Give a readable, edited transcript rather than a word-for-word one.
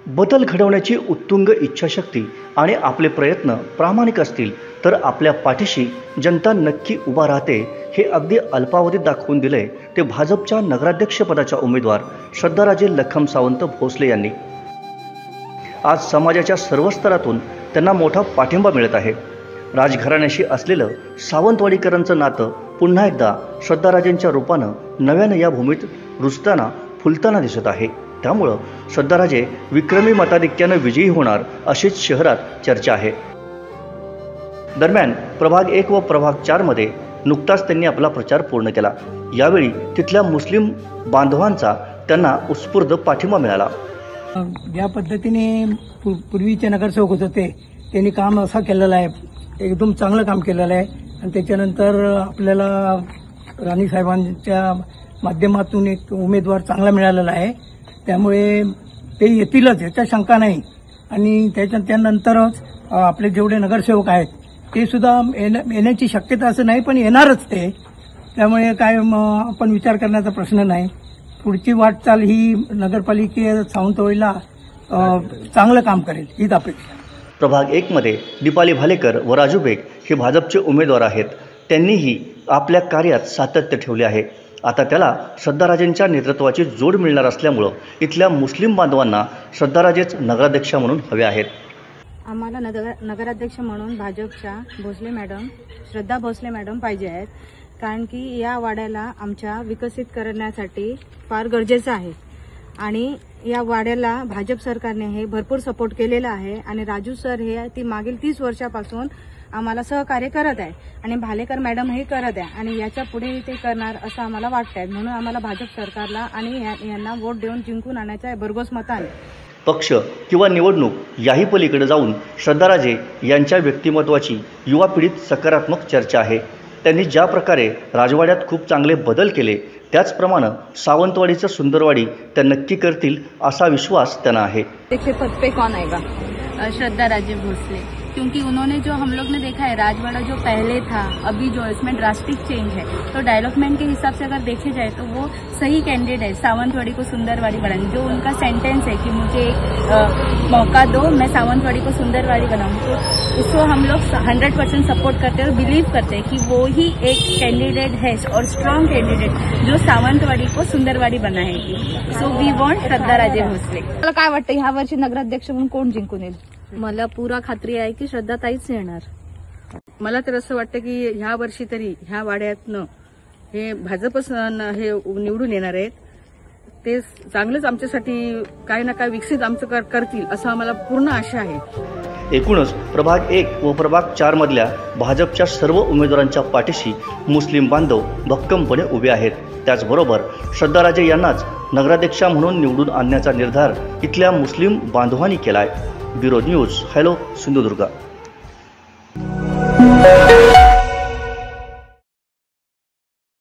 बदल घडवण्याची उत्तुंग इच्छाशक्ती आणि आपले प्रयत्न प्रामाणिक असतील तर आपल्या पाठीशी जनता नक्की उभा राहते, हे अगदी अल्पावधीत दाखवून दिले ते भाजपच्या नगराध्यक्षपदाच्या उमेदवार श्रद्धाराजे लखम सावंत भोसले यांनी। आज समाजाच्या सर्व स्तरातून त्यांना मोठा पाठिंबा मिळत आहे। राजघराण्याशी असलेलं सावंतवाडीकरांचं नातं पुन्हा एकदा श्रद्धाराजेंच्या रूपानं नव्यानं या भूमीत रुजताना फुलताना दिसत आहे। त्यामुळे श्रद्धाराजे विक्रमी मताधिक्यानं विजयी होणार अशीच शहरात चर्चा आहे। दरम्यान प्रभाग 1 व प्रभाग 4 मध्ये नुकताच त्यांनी आपला प्रचार पूर्ण केला। यावेळी तिथल्या मुस्लिम बांधवांचा त्यांना उत्स्फूर्त पाठिंबा मिळाला। ज्या पद्धतीने पूर्वीचे नगरसेवक होते त्यांनी काम असं केलेलं आहे, एकदम चांगलं काम केलेलं आहे आणि त्याच्यानंतर आपल्याला राणी साहेबांच्या माध्यमातून एक उमेदवार चांगला मिळालेला आहे, त्यामुळे ते येतीलच याच्या शंका नाही। आणि त्यानंतरच आपले जेवढे नगरसेवक आहेत ते सुद्धा येण्याची शक्यता असं नाही, पण येणारच ते, त्यामुळे काय आपण विचार करण्याचा प्रश्न नाही। पुढची वाटचाल ही नगरपालिके सावंतवाडीला चांगलं काम करेल हीच अपेक्षा। प्रभाग 1 मध्ये दीपाली भालेकर व राजू बेग हे भाजपचे उमेदवार आहेत। त्यांनीही आपल्या कार्यात सातत्य ठेवले आहे। आता त्याला श्रद्धाराजेंच्या नेतृत्वाची जोड मिळणार असल्यामुळे इथल्या मुस्लिम बांधवांना श्रद्धाराजेच नगराध्यक्ष म्हणून हवे आहेत। आम्हाला नगराध्यक्ष म्हणून भाजपच्या भोसले मॅडम, श्रद्धा भोसले मॅडम पाहिजे आहेत, कारण की या वाड्याला आमच्या विकसित करण्यासाठी फार गरजेचं आहे आणि या वाड्याला भाजप सरकारने हे भरपूर सपोर्ट केलेला आहे आणि राजू सर हे ती मागील 30 वर्षापासून आम्हाला सहकार्य करत आहे आणि भालेकर मॅडम हे करत आहे आणि याच्या पुढे ते करणार असं आम्हाला वाटतंय। म्हणून आम्हाला भाजप सरकारला आणि यांना वोट देऊन जिंकून आणायचं आहे भरघोस मताने। पक्ष किंवा निवडणूक याही पलीकडे जाऊन श्रद्धाराजे यांच्या व्यक्तिमत्वाची युवा पिढीत सकारात्मक चर्चा आहे। त्यांनी ज्या प्रकारे राजवाड्यात खूप चांगले बदल केले त्याचप्रमाणे सावंतवाडीचं सुंदरवाडी त्या नक्की करतील असा विश्वास त्यांना आहे। देखिए पद पे कौन आएगा? श्रद्धाराजे भोसले, क्योंकि उन्होंने जो हम लोग ने देखा है राजवाड़ा जो पहले था अभी जो इसमें ड्रास्टिक चेंज है, तो डेवलपमेंट के हिसाब से अगर देखे जाए तो वो सही कैंडिडेट है सावंतवाड़ी को सुंदरवाड़ी बनाने। जो उनका सेंटेंस है कि मुझे एक मौका दो, मैं सावंतवाड़ी को सुंदरवाड़ी बनाऊं, तो उसको हम लोग 100% सपोर्ट करते हैं और बिलीव करते हैं कि वो ही एक कैंडिडेट है और स्ट्रॉन्ग कैंडिडेट जो सावंतवाड़ी को सुंदरवाड़ी बनाएगी। So we want Shraddharaje Bhosale. मला काय वाटतं ह्या वर्षी नगराध्यक्ष म्हणून कोण जिंकून येईल? मला पूरा खात्री आहे की श्रद्धाताईच येणार। मला तर असं वाटतं की ह्या वर्षी तरी ह्या वाड्यातनं हे भाजपच हे निवडून येणार आहेत, ते चांगलंच आमच्यासाठी काय ना काय विकसित आमचं करतील असं आम्हाला पूर्ण आशा आहे। एकूणच प्रभाग 1 व प्रभाग 4 मधल्या भाजपच्या सर्व उमेदवारांच्या पाठीशी मुस्लिम बांधव भक्कमपणे उभे आहेत। त्याचबरोबर श्रद्धाराजे यांनाच नगराध्यक्षा म्हणून निवडून आणण्याचा निर्धार इथल्या मुस्लिम बांधवांनी केलाय। Bureau news, hello Sindhudurg.